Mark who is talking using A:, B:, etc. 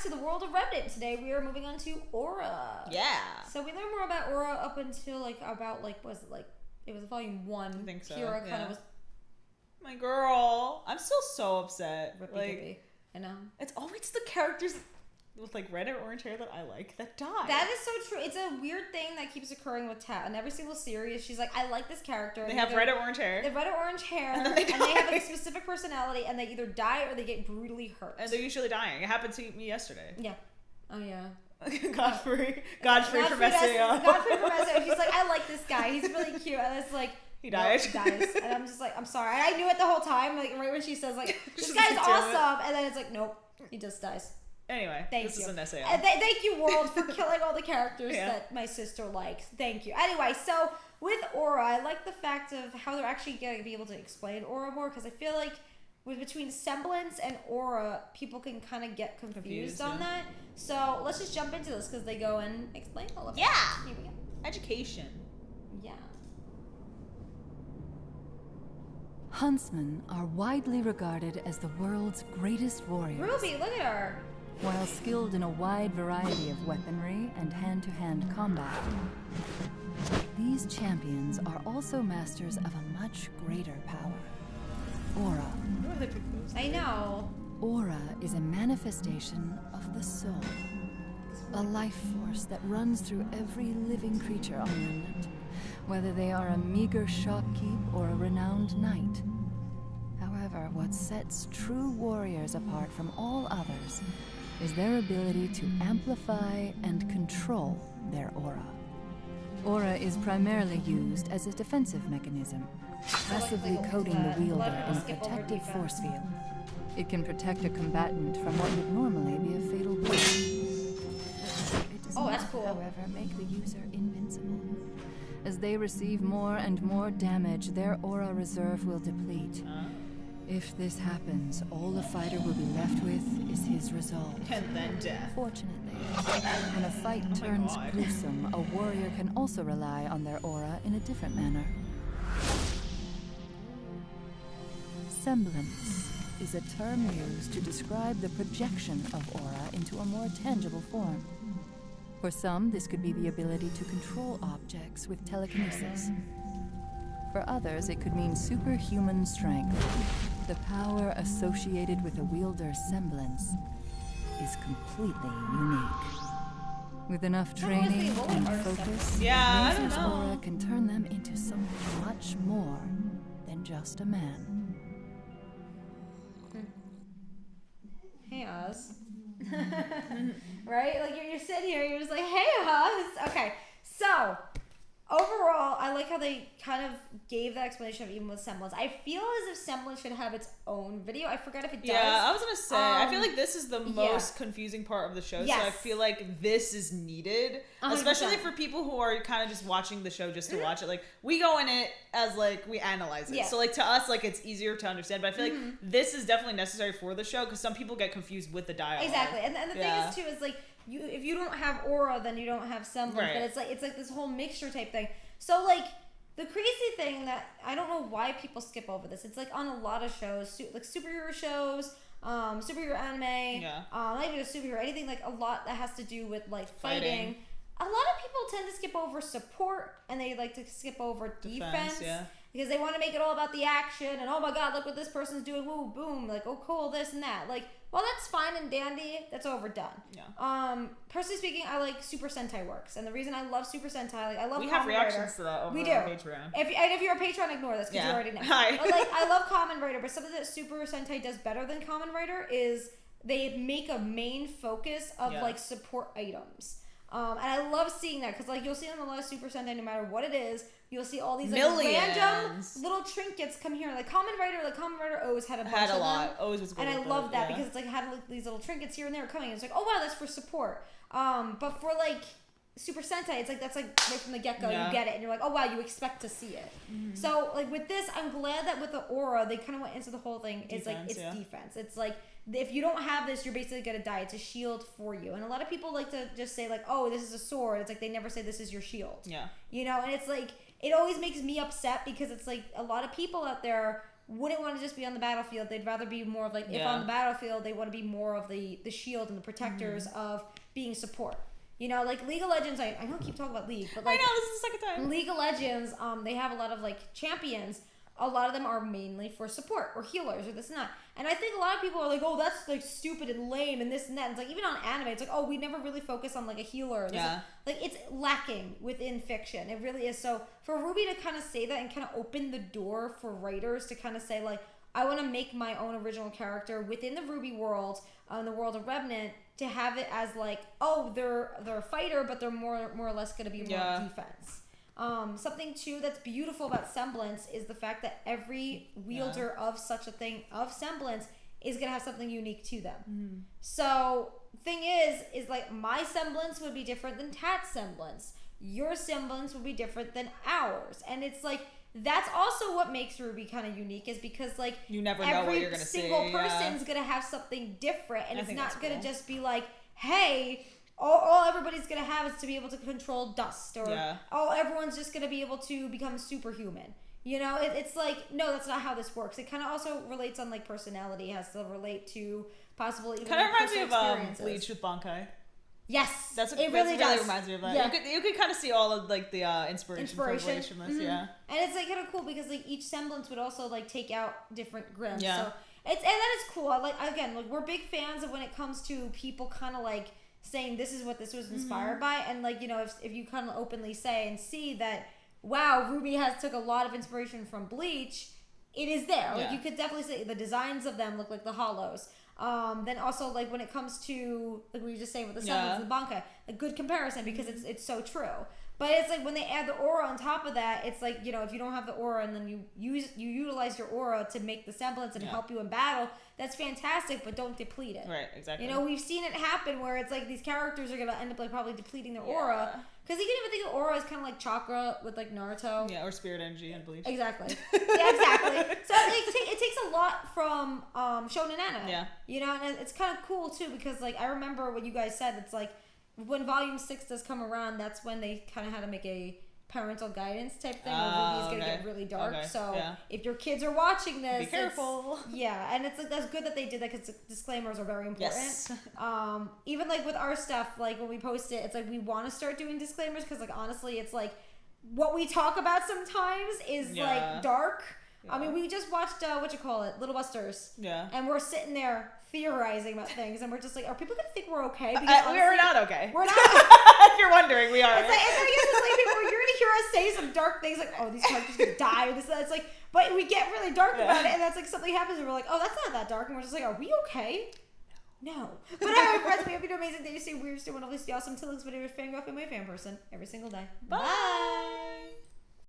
A: back to the world of Remnant. Today we are moving on to Aura.
B: Yeah.
A: So we learned more about Aura up until it was volume 1.
B: I think so.
A: Kira kind of was.
B: My girl, I'm still so upset.
A: Rippy-dippy. I know.
B: It's always the characters with like red or orange hair that I like that die.
A: That is so true. It's a weird thing that keeps occurring with Tat. In every single series, she's like, I like this character.
B: They have red or orange hair.
A: They have red or orange hair,
B: and they
A: have a specific personality, and they either die or they get brutally hurt.
B: And they're usually dying. It happened to me yesterday.
A: Yeah. Oh, yeah.
B: Godfrey from SAO.
A: Godfrey from SAO. She's like, I like this guy. He's really cute. And it's like,
B: he died.
A: Nope, dies. And I'm just like, I'm sorry. I knew it the whole time. Like, right when she says, like, this guy's awesome. And then it's like, nope, he just dies.
B: Anyway, this is an SAO.
A: Thank you, world, for killing all the characters that my sister likes. Thank you. Anyway, so with Aura, I like the fact of how they're actually going to be able to explain Aura more, because I feel like between Semblance and Aura, people can kind of get confused on that. So let's just jump into this, because they go and explain all of it.
B: Yeah.
A: Here we go.
B: Education.
A: Yeah.
C: Huntsmen are widely regarded as the world's greatest warriors.
A: Ruby, look at her.
C: While skilled in a wide variety of weaponry and hand-to-hand combat, these champions are also masters of a much greater power. Aura.
A: I know.
C: Aura is a manifestation of the soul. A life force that runs through every living creature on Remnant, whether they are a meager shopkeep or a renowned knight. However, what sets true warriors apart from all others is their ability to amplify and control their aura. Aura is primarily used as a defensive mechanism, passively coating the wielder in a protective force field. It can protect a combatant from what would normally be a fatal blow. It does not, however, make the user invincible. As they receive more and more damage, their aura reserve will deplete. If this happens, all the fighter will be left with is his resolve.
B: And then death.
C: Fortunately, when a fight turns gruesome, a warrior can also rely on their aura in a different manner. Semblance is a term used to describe the projection of aura into a more tangible form. For some, this could be the ability to control objects with telekinesis. For others, it could mean superhuman strength. The power associated with a wielder's semblance is completely unique. With enough training and focus,
B: I don't
C: Razor's
B: know.
C: aura can turn them into something much more than just a man.
A: Hey, Oz. Right? Like, you're sitting here, you're just like, hey, Oz. Okay, so overall, I like how they kind of gave that explanation of even with Semblance. I feel as if Semblance should have its own video. I forgot if it does.
B: Yeah, I was gonna say, I feel like this is the most confusing part of the show,
A: Yes.
B: so I feel like this is needed,
A: 100%.
B: especially for people who are kind of just watching the show just to watch it. Like, we go in it as, like, we analyze it.
A: Yeah.
B: So, like, to us, like, it's easier to understand, but I feel like this is definitely necessary for the show, because some people get confused with the dialogue.
A: Exactly, and the thing is, too, is, like, if you don't have aura, then you don't have Semblance,
B: Right.
A: but it's like this whole mixture type thing. So, like, the crazy thing that I don't know why people skip over this. It's like on a lot of shows, like superhero shows, superhero anime, not even a superhero, anything like a lot that has to do with like fighting. A lot of people tend to skip over support, and they like to skip over defense. Because they want to make it all about the action, and oh my god, look what this person's doing, woo, boom, like, oh cool, this and that. Like, well, that's fine and dandy, that's overdone. Personally speaking, I like Super Sentai works, and the reason I love Super Sentai, like, I love
B: We
A: Kamen
B: have reactions
A: Rider.
B: to that over
A: on
B: Patreon.
A: If you're a Patreon, ignore this, because you already know.
B: Hi.
A: But, like, I love Kamen Rider, but something that Super Sentai does better than Kamen Rider is they make a main focus of, like, support items. And I love seeing that, because, like, you'll see on a lot of Super Sentai, no matter what it is, you'll see all these like random little trinkets come here. Like Kamen Rider always had a bunch of them.
B: Always was good.
A: And I love that because it's like had like these little trinkets here and there coming. It's like, oh wow, that's for support. But for like Super Sentai, it's like that's like right from the get-go, you get it, and you're like, oh wow, you expect to see it. So like with this, I'm glad that with the aura, they kind of went into the whole thing. It's like it's defense. It's like if you don't have this, you're basically gonna die. It's a shield for you. And a lot of people like to just say like, oh, this is a sword. It's like they never say this is your shield. You know, and it's like it always makes me upset because it's like a lot of people out there wouldn't want to just be on the battlefield. They'd rather be more of like, if on the battlefield, they want to be more of the shield and the protectors of being support. You know, like League of Legends, I don't keep talking about League, but like...
B: I know, this is the second time.
A: League of Legends, they have a lot of like champions. A lot of them are mainly for support or healers or this and that. And I think a lot of people are like, oh, that's like stupid and lame and this and that. And it's like, even on anime, it's like, oh, we never really focus on like a healer. Like, it's lacking within fiction. It really is. So for RWBY to kind of say that and kind of open the door for writers to kind of say like, I want to make my own original character within the RWBY world, the world of Remnant, to have it as like, oh, they're a fighter, but they're more or less going to be more defense. Something too that's beautiful about Semblance is the fact that every wielder of such a thing, of Semblance, is going to have something unique to them. So thing is like my semblance would be different than Tat's semblance. Your semblance would be different than ours. And it's like, that's also what makes RWBY kind of unique, is because like
B: you never know what you're gonna see.
A: Every single person's gonna have something different, and it's not gonna just be like, hey, all everybody's gonna have is to be able to control dust, or everyone's just gonna be able to become superhuman. You know, it's like, no, that's not how this works. It kind of also relates on like personality, has to relate to possible even
B: kind of reminds me
A: of
B: Bleach with Bankai.
A: Yes,
B: it really reminds me of that. Yeah. You could kind of see all of like the inspiration from this, and
A: it's like kind of cool because like each semblance would also like take out different grims. So and that is cool. Like again, like we're big fans of when it comes to people kind of like saying this is what this was inspired by, and like, you know, if you kind of openly say and see that, wow, RWBY has took a lot of inspiration from Bleach, it is there. Like you could definitely say the designs of them look like the hollows. Then also like when it comes to like we were just saying with the semblance and the Bankai, a good comparison because it's so true. But it's like when they add the aura on top of that, it's like, you know, if you don't have the aura and then you utilize your aura to make the semblance and help you in battle, that's fantastic, but don't deplete it.
B: Right, exactly.
A: You know, we've seen it happen where it's like these characters are gonna end up like probably depleting their aura. Because you can even think of aura as kind of like chakra with like Naruto.
B: Yeah, or spirit energy and Bleach.
A: Exactly. Yeah, exactly. So it takes a lot from shonen anime. Yeah. You know, and it's kind of cool too because like I remember what you guys said. It's like when Volume 6 does come around, that's when they kind of had to make a parental guidance type thing. Where RWBY is gonna get really dark. Okay. So if your kids are watching this,
B: be careful.
A: And it's like that's good that they did that because disclaimers are very important.
B: Yes.
A: Even like with our stuff, like when we post it, it's like we want to start doing disclaimers because like honestly, it's like what we talk about sometimes is like dark. Yeah. I mean, we just watched Little Busters. Yeah. And we're sitting there theorizing about things, and we're just like, are people gonna think we're okay? Because honestly,
B: we're not okay.
A: We're not. If
B: you're wondering, we are.
A: It's like people, you're gonna hear us say some dark things, like, oh, these characters gonna die. Or this, it's like, but we get really dark about it, and that's like something happens, and we're like, oh, that's not that dark, and we're just like, are we okay? No. But anyway, friends, we hope you do amazing things. You stay weird, stay wonderful, stay awesome. Till next video, fangirl, family, fan person, every single day.
B: Bye.